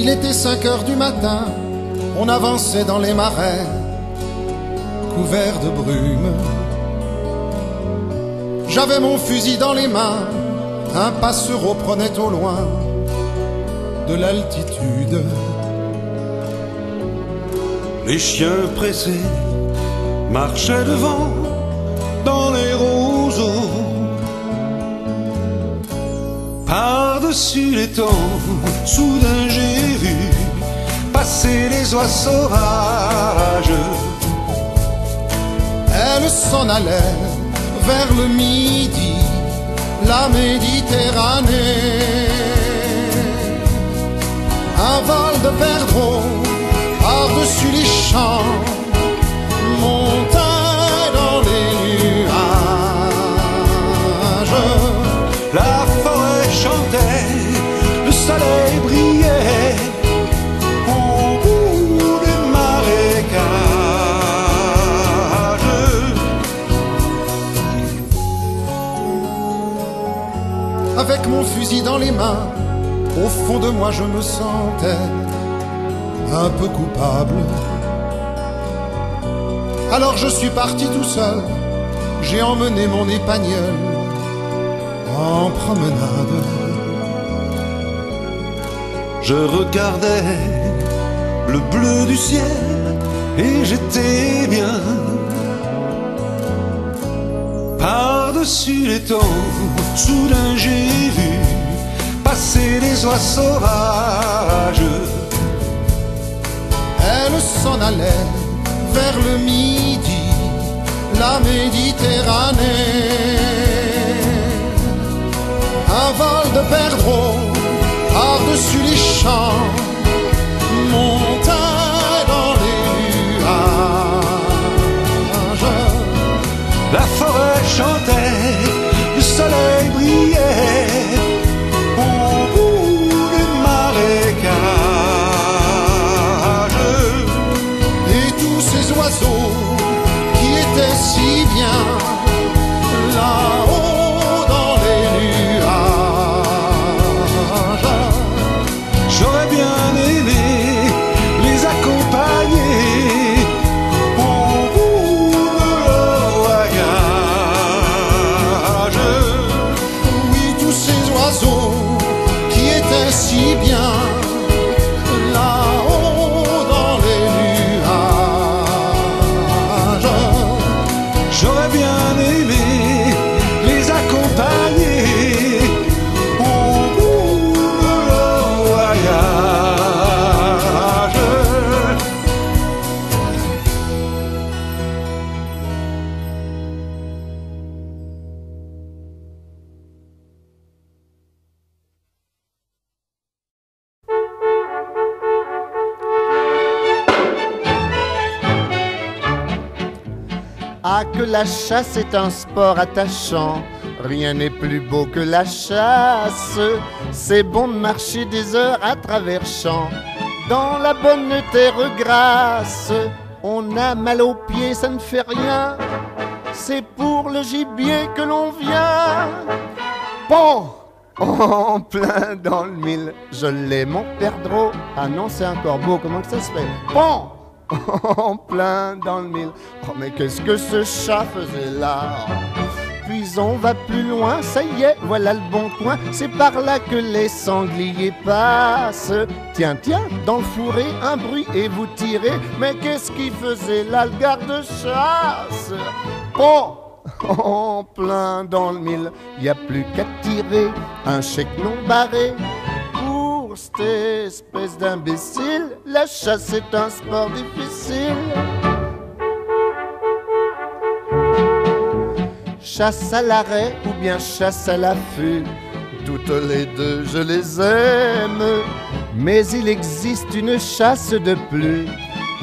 Il était 5 heures du matin, on avançait dans les marais, couverts de brume. J'avais mon fusil dans les mains, un passereau prenait au loin de l'altitude. Les chiens pressés marchaient devant dans les roseaux. Par-dessus les temps, soudain j'ai vu passer les oies sauvages. Elle s'en allait vers le midi, la Méditerranée. Un vol de perdreaux par-dessus les champs montait dans les nuages. La forêt chantait, le soleil brillait au bout des marécages. Avec mon fusil dans les mains, au fond de moi je me sentais un peu coupable. Alors je suis parti tout seul, j'ai emmené mon épagnol en promenade. Je regardais le bleu du ciel et j'étais bien. Par-dessus les temps, soudain j'ai vu passer les oies sauvages. Elle s'en allait vers le midi, la Méditerranée. Un vol de perdreaux par-dessus les champs montait dans les nuages. La forêt chantait, le soleil brillait au bout des marécages. Et tous ces oiseaux qui étaient si bien là-haut dans les nuages. J'aurais bien aimé les accompagner au bout de l'orage. Oui, tous ces oiseaux qui étaient si bien là-haut dans les nuages. J'aurais bien aimé les accompagner au bout de l'orage. Ah, que la chasse est un sport attachant, rien n'est plus beau que la chasse. C'est bon de marcher des heures à travers champs, dans la bonne terre grasse. On a mal aux pieds, ça ne fait rien, c'est pour le gibier que l'on vient. Bon, en plein dans le mille, je l'ai mon perdreau. Ah non, c'est un corbeau, comment que ça se fait? Bon, en plein dans le mille. Oh mais qu'est-ce que ce chat faisait là? Puis on va plus loin, ça y est, voilà le bon coin. C'est par là que les sangliers passent. Tiens, tiens, dans le fourré, un bruit et vous tirez. Mais qu'est-ce qu'il faisait là, le garde-chasse? Oh, en plein dans le mille, y a plus qu'à tirer un chèque non barré. Pour cette espèce d'imbécile, la chasse est un sport difficile. Chasse à l'arrêt ou bien chasse à l'affût, toutes les deux je les aime. Mais il existe une chasse de plus,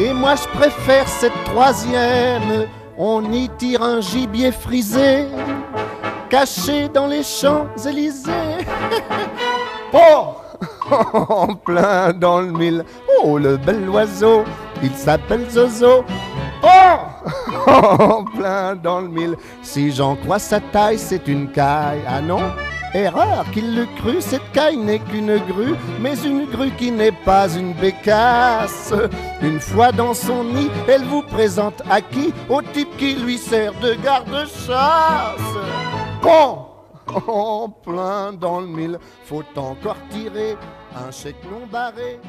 et moi je préfère cette troisième. On y tire un gibier frisé, caché dans les Champs-Élysées. Oh, en plein dans le mille, oh le bel oiseau, il s'appelle Zozo. Oh, en plein dans le mille, si j'en crois sa taille, c'est une caille. Ah non, Erreur qu'il le crut, cette caille n'est qu'une grue, mais une grue qui n'est pas une bécasse. Une fois dans son nid, elle vous présente à qui? Au type qui lui sert de garde-chasse. Bon, en plein dans le mille, faut encore tirer un chèque non barré.